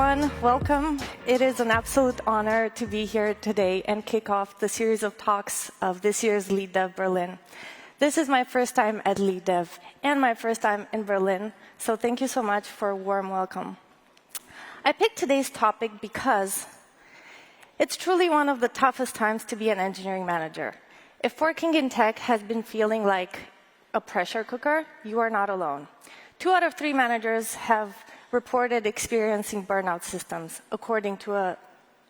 everyone. Welcome. It is an absolute honor to be here today and kick off the series of talks of this year's LeadDev Berlin. This is my first time at LeadDev and my first time in Berlin, so thank you so much for a warm welcome. I picked today's topic because it's truly one of the toughest times to be an engineering manager. If working in tech has been feeling like a pressure cooker, you are not alone. 2 out of 3 managers have reported experiencing burnout systems, according to a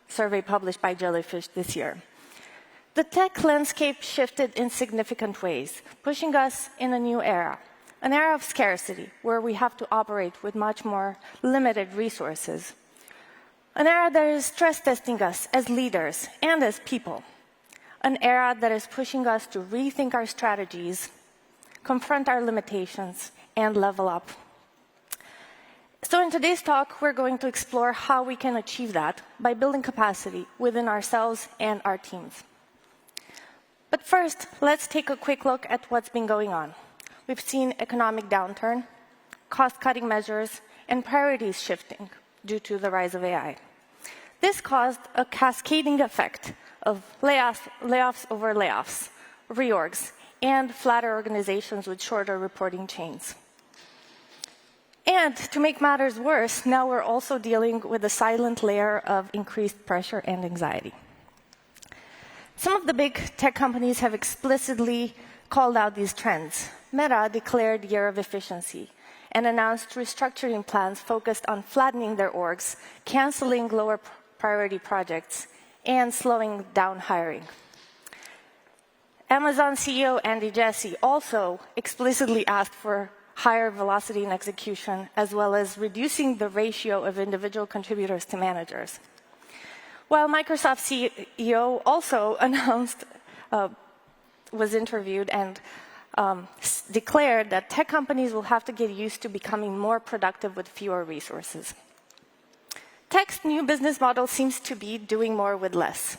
survey published by Jellyfish this year. The tech landscape shifted in significant ways, pushing us in a new era, an era of scarcity, where we have to operate with much more limited resources. An era that is stress testing us as leaders and as people. An era that is pushing us to rethink our strategies, confront our limitations, and level up. So in today's talk, we're going to explore how we can achieve that by building capacity within ourselves and our teams. But first, let's take a quick look at what's been going on. We've seen economic downturn, cost-cutting measures, and priorities shifting due to the rise of AI. This caused a cascading effect of layoffs over layoffs, reorgs, and flatter organizations with shorter reporting chains. And to make matters worse, now we're also dealing with a silent layer of increased pressure and anxiety. Some of the big tech companies have explicitly called out these trends. Meta declared Year of Efficiency and announced restructuring plans focused on flattening their orgs, canceling lower priority projects, and slowing down hiring. Amazon CEO Andy Jassy also explicitly asked for higher velocity in execution, as well as reducing the ratio of individual contributors to managers. While Microsoft CEO also announced, was interviewed and declared that tech companies will have to get used to becoming more productive with fewer resources. Tech's new business model seems to be doing more with less.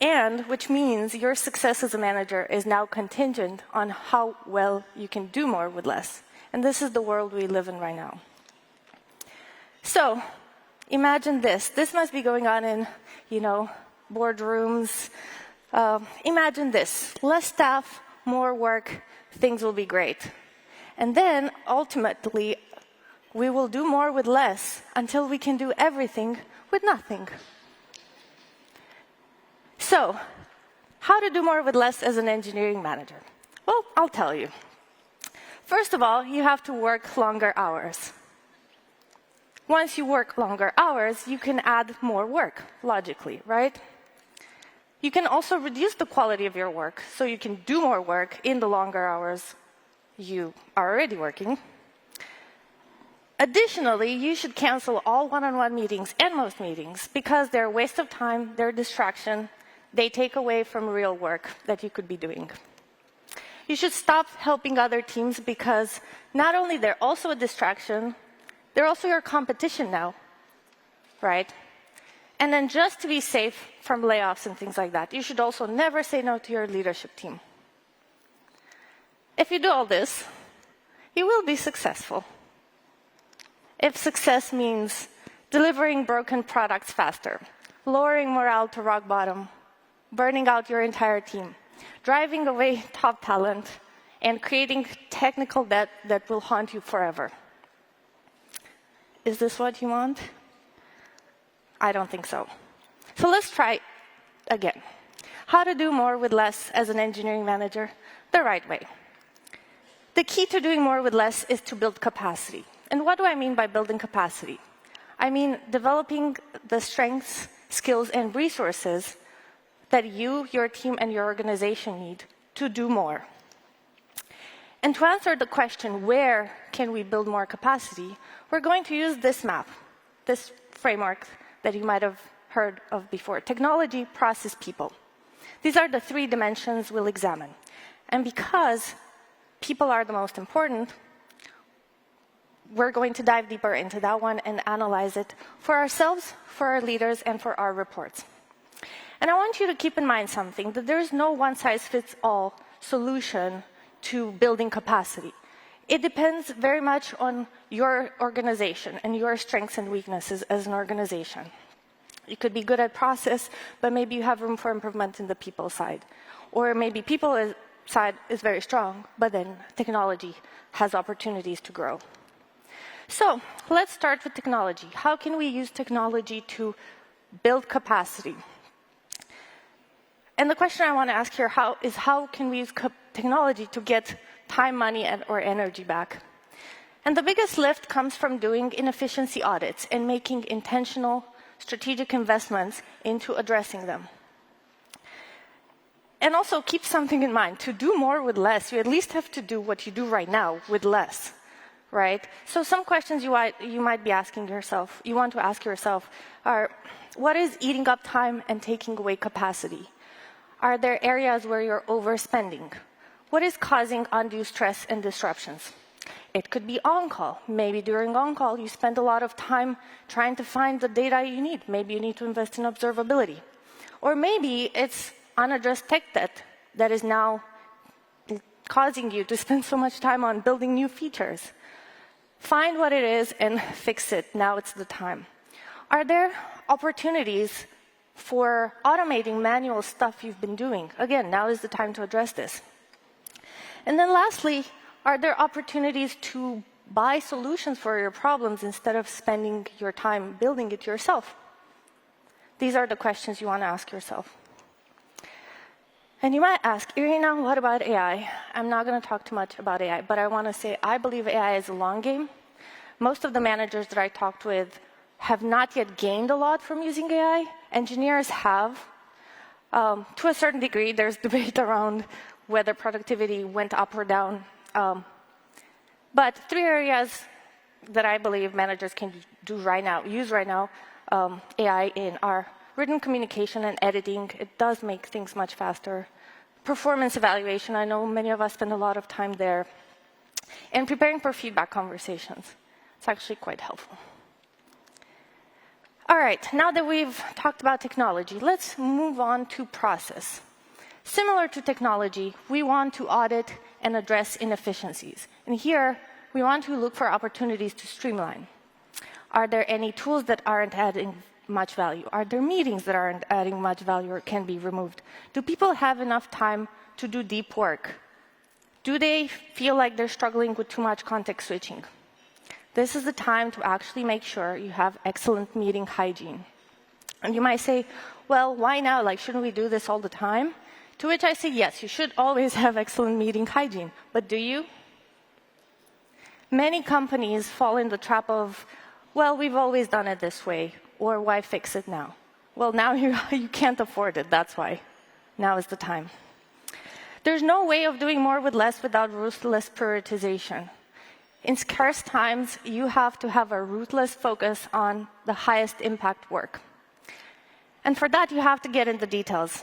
And which means your success as a manager is now contingent on how well you can do more with less. And this is the world we live in right now. So imagine this. This must be going on in, boardrooms. Imagine this. Less staff, more work, things will be great. And then, ultimately, we will do more with less until we can do everything with nothing. So, how to do more with less as an engineering manager? Well, I'll tell you. First of all, you have to work longer hours. Once you work longer hours, you can add more work, logically, right? You can also reduce the quality of your work, so you can do more work in the longer hours you are already working. Additionally, you should cancel all one-on-one meetings and most meetings because they're a waste of time, they're a distraction, they take away from real work that you could be doing. You should stop helping other teams because not only they're also a distraction, they're also your competition now, right? And then just to be safe from layoffs and things like that, you should also never say no to your leadership team. If you do all this, you will be successful. If success means delivering broken products faster, lowering morale to rock bottom, burning out your entire team, driving away top talent, and creating technical debt that will haunt you forever. Is this what you want? I don't think so. So let's try again. How to do more with less as an engineering manager the right way. The key to doing more with less is to build capacity. And what do I mean by building capacity? I mean developing the strengths, skills, and resources that you, your team, and your organization need to do more. And to answer the question, where can we build more capacity, we're going to use this map, this framework that you might have heard of before. Technology, process, people. These are the 3 dimensions we'll examine. And because people are the most important, we're going to dive deeper into that one and analyze it for ourselves, for our leaders, and for our reports. And I want you to keep in mind something, that there is no one-size-fits-all solution to building capacity. It depends very much on your organization and your strengths and weaknesses as an organization. You could be good at process, but maybe you have room for improvement in the people side. Or maybe people side is very strong, but then technology has opportunities to grow. So let's start with technology. How can we use technology to build capacity? And the question I want to ask here is how can we use technology to get time, money, or energy back? And the biggest lift comes from doing inefficiency audits and making intentional strategic investments into addressing them. And also keep something in mind. To do more with less, you at least have to do what you do right now with less, right? So some questions you might be asking yourself, you want to ask yourself are, what is eating up time and taking away capacity? Are there areas where you're overspending? What is causing undue stress and disruptions? It could be on-call. Maybe during on-call, you spend a lot of time trying to find the data you need. Maybe you need to invest in observability. Or maybe it's unaddressed tech debt that is now causing you to spend so much time on building new features. Find what it is and fix it. Now it's the time. Are there opportunities for automating manual stuff you've been doing? Again, now is the time to address this. And then lastly, are there opportunities to buy solutions for your problems instead of spending your time building it yourself? These are the questions you want to ask yourself. And you might ask, Irina, what about AI? I'm not going to talk too much about AI, but I want to say I believe AI is a long game. Most of the managers that I talked with have not yet gained a lot from using AI. Engineers have. To a certain degree, there's debate around whether productivity went up or down. But 3 areas that I believe managers can use right now, AI in are written communication and editing. It does make things much faster. Performance evaluation, I know many of us spend a lot of time there. And preparing for feedback conversations. It's actually quite helpful. All right, now that we've talked about technology, let's move on to process. Similar to technology, we want to audit and address inefficiencies. And here, we want to look for opportunities to streamline. Are there any tools that aren't adding much value? Are there meetings that aren't adding much value or can be removed? Do people have enough time to do deep work? Do they feel like they're struggling with too much context switching? This is the time to actually make sure you have excellent meeting hygiene. And you might say, well, why now? Like, shouldn't we do this all the time? To which I say, yes, you should always have excellent meeting hygiene. But do you? Many companies fall in the trap of, well, we've always done it this way, or why fix it now? Well, now you can't afford it, that's why. Now is the time. There's no way of doing more with less without ruthless prioritization. In scarce times, you have to have a ruthless focus on the highest impact work. And for that, you have to get in the details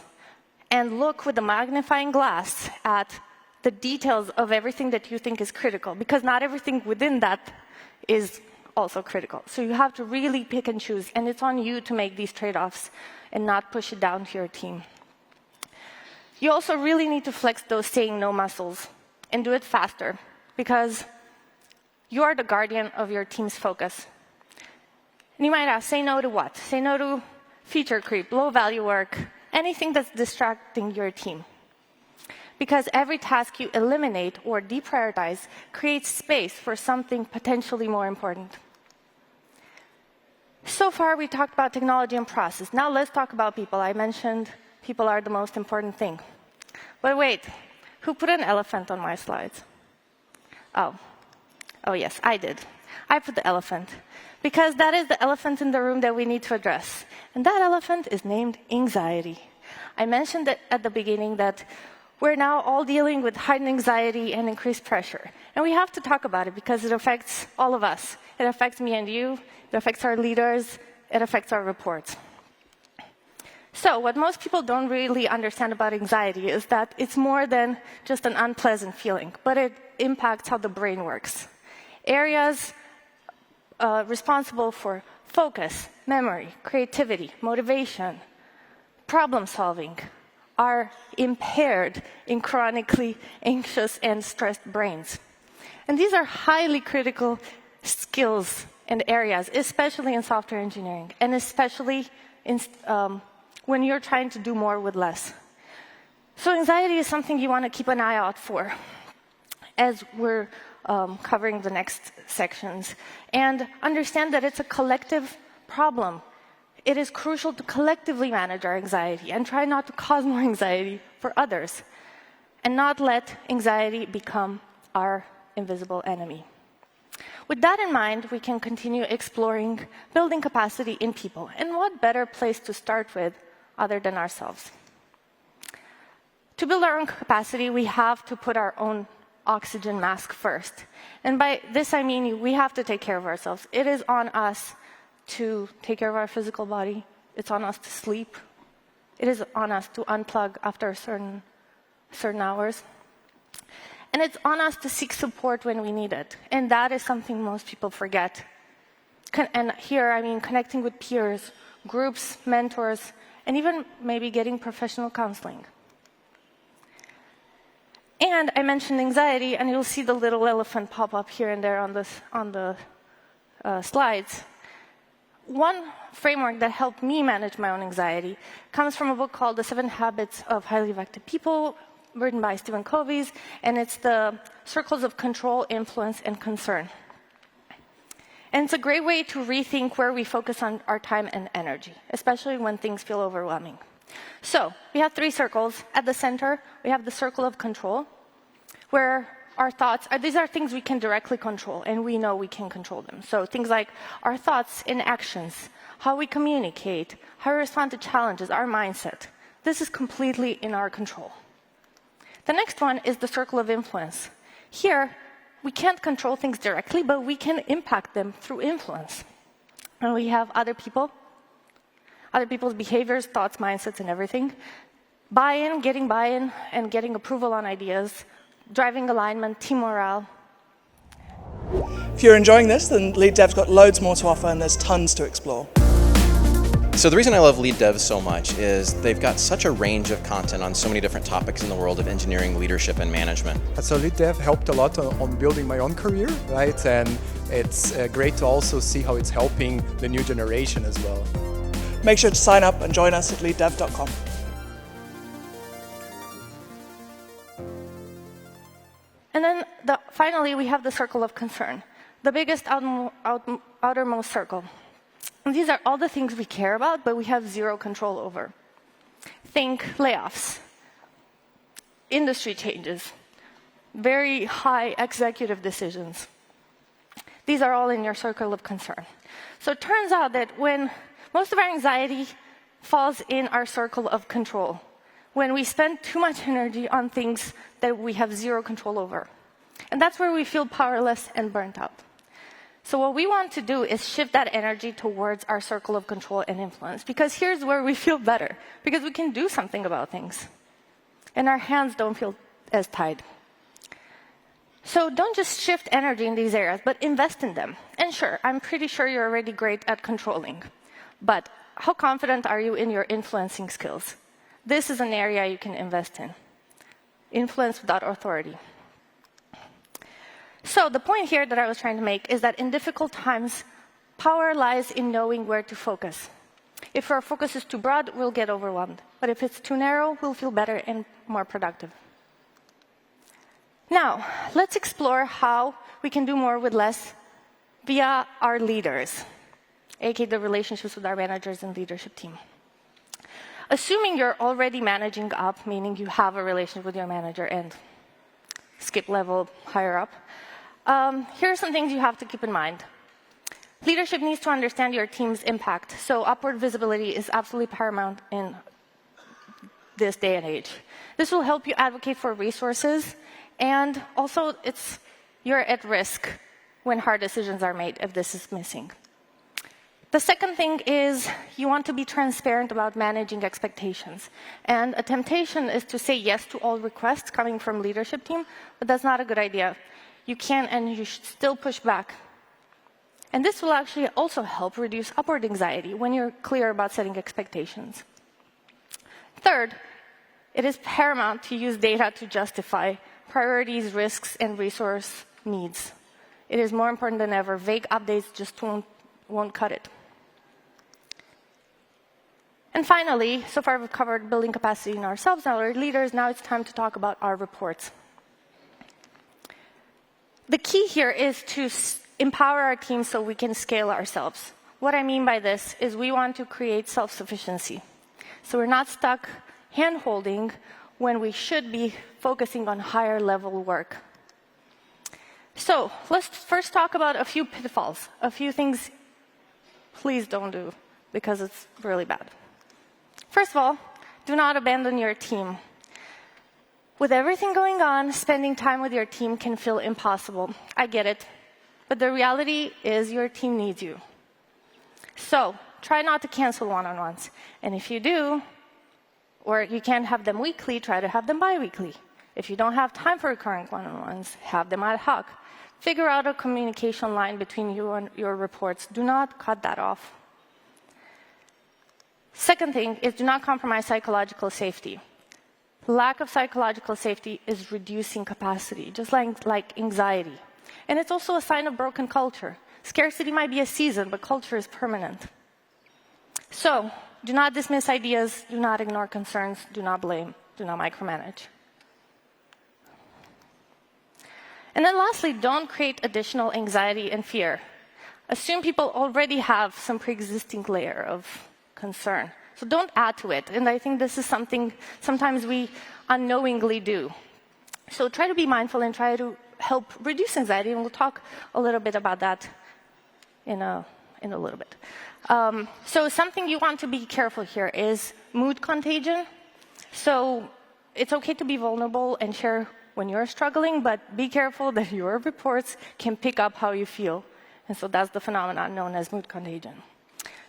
and look with a magnifying glass at the details of everything that you think is critical, because not everything within that is also critical. So you have to really pick and choose, and it's on you to make these trade-offs and not push it down to your team. You also really need to flex those saying no muscles and do it faster, because you are the guardian of your team's focus. And you might ask, say no to what? Say no to feature creep, low-value work, anything that's distracting your team. Because every task you eliminate or deprioritize creates space for something potentially more important. So far, we talked about technology and process. Now let's talk about people. I mentioned people are the most important thing. But wait, who put an elephant on my slides? Oh yes, I did. I put the elephant. Because that is the elephant in the room that we need to address. And that elephant is named anxiety. I mentioned at the beginning that we're now all dealing with heightened anxiety and increased pressure. And we have to talk about it because it affects all of us. It affects me and you. It affects our leaders. It affects our reports. So what most people don't really understand about anxiety is that it's more than just an unpleasant feeling, but it impacts how the brain works. Areas responsible for focus, memory, creativity, motivation, problem solving are impaired in chronically anxious and stressed brains. And these are highly critical skills and areas, especially in software engineering, and especially when you're trying to do more with less. So anxiety is something you want to keep an eye out for as we're covering the next sections. And understand that it's a collective problem. It is crucial to collectively manage our anxiety and try not to cause more anxiety for others, and not let anxiety become our invisible enemy. With that in mind, we can continue exploring building capacity in people. And what better place to start with other than ourselves? To build our own capacity, we have to put our own oxygen mask first. And by this, I mean we have to take care of ourselves. It is on us to take care of our physical body. It's on us to sleep. It is on us to unplug after certain hours. And it's on us to seek support when we need it. And that is something most people forget. And here, I mean connecting with peers, groups, mentors, and even maybe getting professional counseling. And I mentioned anxiety, and you'll see the little elephant pop up here and there on the slides. One framework that helped me manage my own anxiety comes from a book called The 7 Habits of Highly Effective People, written by Stephen Covey's, and it's the circles of control, influence, and concern. And it's a great way to rethink where we focus on our time and energy, especially when things feel overwhelming. So we have 3 circles. At the center, we have the circle of control, where our thoughts, these are things we can directly control, and we know we can control them. So things like our thoughts and actions, how we communicate, how we respond to challenges, our mindset. This is completely in our control. The next one is the circle of influence. Here, we can't control things directly, but we can impact them through influence. And we have other people's behaviors, thoughts, mindsets, and everything. Buy-in, and getting approval on ideas, driving alignment, team morale. If you're enjoying this, then LeadDev's got loads more to offer, and there's tons to explore. So the reason I love LeadDev so much is they've got such a range of content on so many different topics in the world of engineering, leadership, and management. So LeadDev helped a lot on building my own career, right? And it's great to also see how it's helping the new generation as well. Make sure to sign up and join us at leaddev.com. And then finally, we have the circle of concern, the biggest outermost circle. And these are all the things we care about, but we have zero control over. Think layoffs, industry changes, very high executive decisions. These are all in your circle of concern. So it turns out that when most of our anxiety falls in our circle of control, when we spend too much energy on things that we have zero control over. And that's where we feel powerless and burnt out. So what we want to do is shift that energy towards our circle of control and influence, because here's where we feel better, because we can do something about things. And our hands don't feel as tied. So don't just shift energy in these areas, but invest in them. And sure, I'm pretty sure you're already great at controlling. But how confident are you in your influencing skills? This is an area you can invest in. Influence without authority. So the point here that I was trying to make is that in difficult times, power lies in knowing where to focus. If our focus is too broad, we'll get overwhelmed. But if it's too narrow, we'll feel better and more productive. Now, let's explore how we can do more with less via our leaders, aka the relationships with our managers and leadership team. Assuming you're already managing up, meaning you have a relationship with your manager and skip level higher up, here are some things you have to keep in mind. Leadership needs to understand your team's impact, so upward visibility is absolutely paramount in this day and age. This will help you advocate for resources, and also you're at risk when hard decisions are made if this is missing. The second thing is you want to be transparent about managing expectations. And a temptation is to say yes to all requests coming from leadership team, but that's not a good idea. You can and you should still push back. And this will actually also help reduce upward anxiety when you're clear about setting expectations. Third, it is paramount to use data to justify priorities, risks, and resource needs. It is more important than ever. Vague updates just won't cut it. And finally, so far we've covered building capacity in ourselves and our leaders. Now it's time to talk about our reports. The key here is to empower our team so we can scale ourselves. What I mean by this is we want to create self-sufficiency. So we're not stuck hand-holding when we should be focusing on higher-level work. So let's first talk about a few pitfalls, a few things please don't do, because it's really bad. First of all, do not abandon your team. With everything going on, spending time with your team can feel impossible. I get it. But the reality is your team needs you. So try not to cancel one-on-ones. And if you do, or you can't have them weekly, try to have them bi-weekly. If you don't have time for recurring one-on-ones, have them ad hoc. Figure out a communication line between you and your reports. Do not cut that off. Second thing is do not compromise psychological safety. Lack of psychological safety is reducing capacity, just like anxiety. And it's also a sign of broken culture. Scarcity might be a season, but culture is permanent. So, do not dismiss ideas, do not ignore concerns, do not blame, do not micromanage. And then lastly, don't create additional anxiety and fear. Assume people already have some pre-existing layer of concern. So don't add to it. And I think this is something sometimes we unknowingly do. So try to be mindful and try to help reduce anxiety, and we'll talk a little bit about that in a little bit. So something you want to be careful here is mood contagion. So it's okay to be vulnerable and share when you're struggling, but be careful that your reports can pick up how you feel. And so that's the phenomenon known as mood contagion.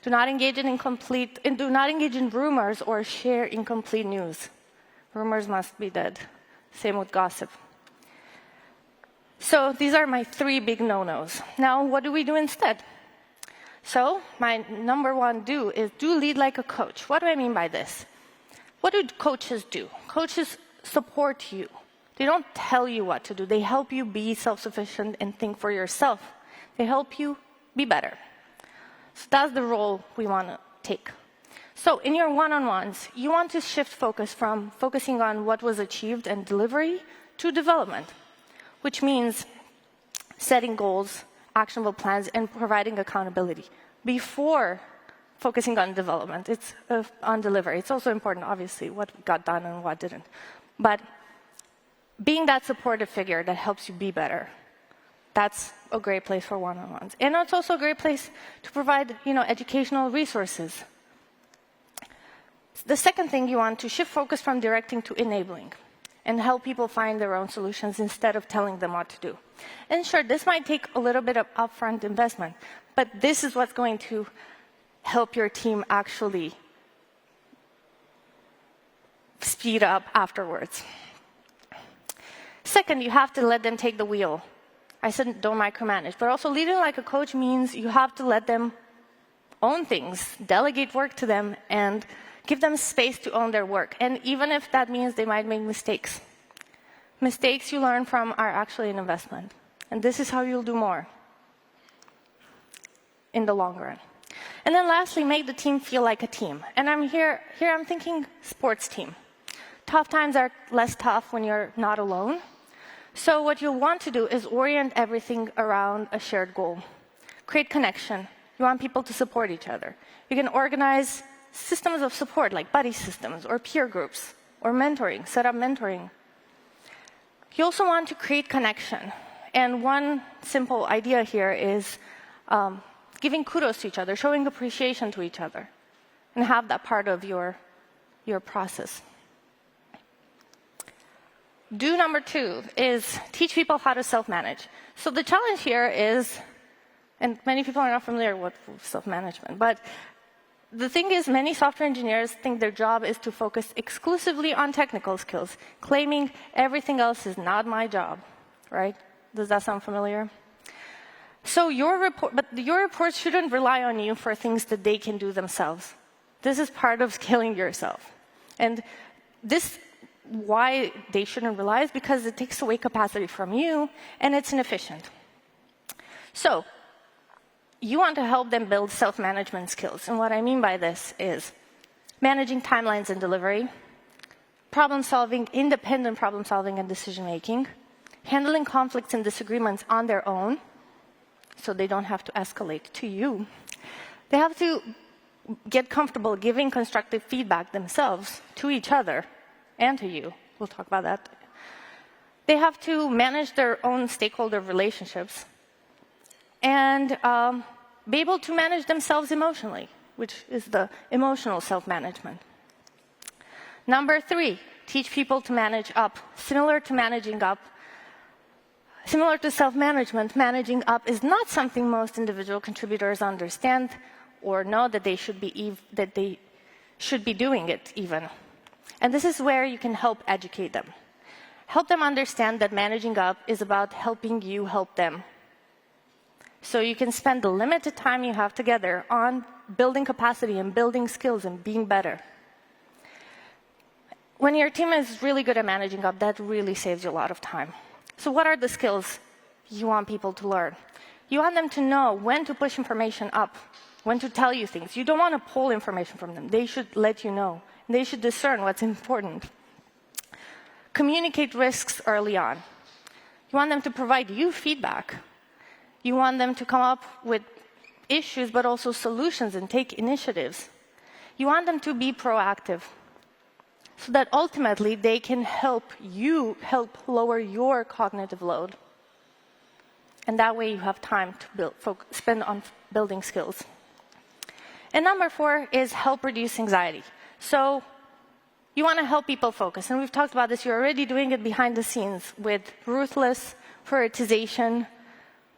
Do not engage in rumors or share incomplete news. Rumors must be dead. Same with gossip. So these are my 3 big no-nos. Now, what do we do instead? So my number 1 do is do lead like a coach. What do I mean by this? What do coaches do? Coaches support you. They don't tell you what to do. They help you be self-sufficient and think for yourself. They help you be better. So that's the role we want to take. So in your one-on-ones, you want to shift focus from focusing on what was achieved and delivery to development, which means setting goals, actionable plans, and providing accountability before focusing on development. It's on delivery. It's also important, obviously, what got done and what didn't. But being that supportive figure that helps you be better, that's a great place for one-on-ones. And it's also a great place to provide, educational resources. The second thing, you want to shift focus from directing to enabling and help people find their own solutions instead of telling them what to do. And sure, this might take a little bit of upfront investment, but this is what's going to help your team actually speed up afterwards. Second, you have to let them take the wheel. I said don't micromanage, but also leading like a coach means you have to let them own things, delegate work to them, and give them space to own their work. And even if that means they might make mistakes. Mistakes you learn from are actually an investment. And this is how you'll do more in the long run. And then lastly, make the team feel like a team. And I'm thinking sports team. Tough times are less tough when you're not alone. So what you'll want to do is orient everything around a shared goal. Create connection. You want people to support each other. You can organize systems of support, like buddy systems or peer groups or mentoring, set up mentoring. You also want to create connection. And one simple idea here is giving kudos to each other, showing appreciation to each other, and have that part of your process. Do number 2 is teach people how to self-manage. So the challenge here is, and many people are not familiar with self-management, but the thing is many software engineers think their job is to focus exclusively on technical skills, claiming everything else is not my job, right? Does that sound familiar? So your reports shouldn't rely on you for things that they can do themselves. This is part of scaling yourself. And this why they shouldn't rely is because it takes away capacity from you, and it's inefficient. So you want to help them build self-management skills. And what I mean by this is managing timelines and delivery, problem-solving, independent problem-solving and decision-making, handling conflicts and disagreements on their own, so they don't have to escalate to you. They have to get comfortable giving constructive feedback themselves to each other and to you. We'll talk about that. They have to manage their own stakeholder relationships and be able to manage themselves emotionally, which is the emotional self-management. Number 3, teach people to manage up. Similar to managing up, similar to self-management, managing up is not something most individual contributors understand or know that they should be doing it even. And this is where you can help educate them. Help them understand that managing up is about helping you help them. So you can spend the limited time you have together on building capacity and building skills and being better. When your team is really good at managing up, that really saves you a lot of time. So what are the skills you want people to learn? You want them to know when to push information up, when to tell you things. You don't want to pull information from them. They should let you know. They should discern what's important. Communicate risks early on. You want them to provide you feedback. You want them to come up with issues, but also solutions and take initiatives. You want them to be proactive so that ultimately they can help you lower your cognitive load. And that way you have time to spend on building skills. And number 4 is help reduce anxiety. So you want to help people focus. And we've talked about this. You're already doing it behind the scenes with ruthless prioritization,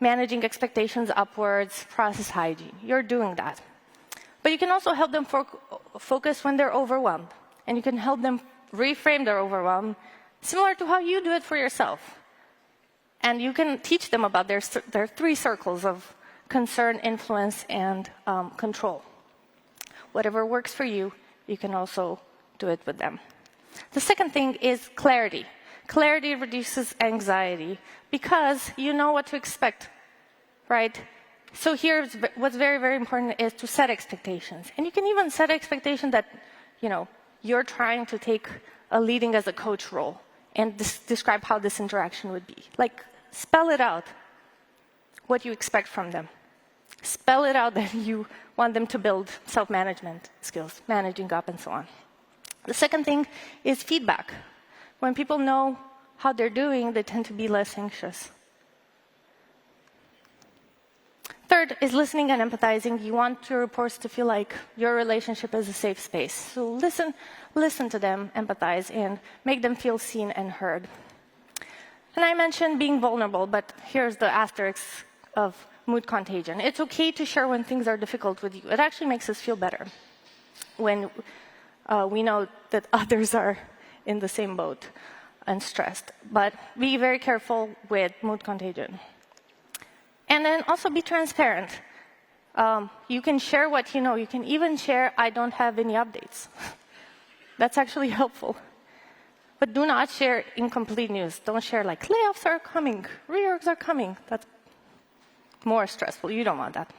managing expectations upwards, process hygiene. You're doing that. But you can also help them focus when they're overwhelmed. And you can help them reframe their overwhelm, similar to how you do it for yourself. And you can teach them about their 3 circles of concern, influence, and control. Whatever works for you, you can also do it with them. The second thing is clarity. Clarity reduces anxiety because you know what to expect, right? So here, what's very, very important is to set expectations. And you can even set expectation that, you're trying to take a leading as a coach role and describe how this interaction would be. Like, spell it out, what you expect from them. Spell it out that you want them to build self-management skills, managing up, and so on. The second thing is feedback. When people know how they're doing, they tend to be less anxious. Third is listening and empathizing. You want your reports to feel like your relationship is a safe space. So listen to them, empathize, and make them feel seen and heard. And I mentioned being vulnerable, but here's the asterisk of mood contagion. It's okay to share when things are difficult with you. It actually makes us feel better when we know that others are in the same boat and stressed. But be very careful with mood contagion. And then also be transparent. You can share what you know. You can even share, I don't have any updates. That's actually helpful. But do not share incomplete news. Don't share like, layoffs are coming, reorgs are coming. That's more stressful. You don't want that.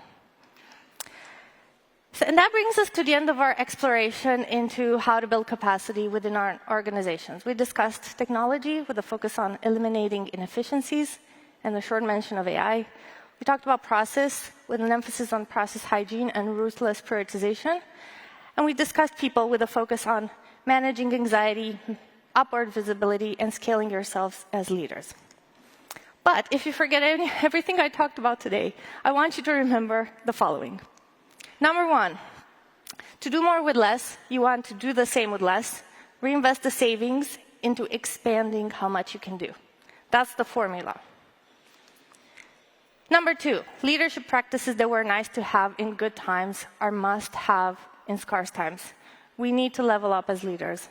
And that brings us to the end of our exploration into how to build capacity within our organizations. We discussed technology with a focus on eliminating inefficiencies and the short mention of AI. We talked about process with an emphasis on process hygiene and ruthless prioritization. And we discussed people with a focus on managing anxiety, upward visibility, and scaling yourselves as leaders. But if you forget everything I talked about today, I want you to remember the following. Number 1, to do more with less, you want to do the same with less. Reinvest the savings into expanding how much you can do. That's the formula. Number 2, leadership practices that were nice to have in good times are must-have in scarce times. We need to level up as leaders.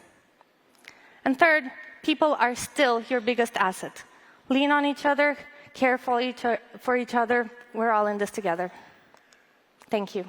And third, people are still your biggest asset. Lean on each other, care for each other. We're all in this together. Thank you.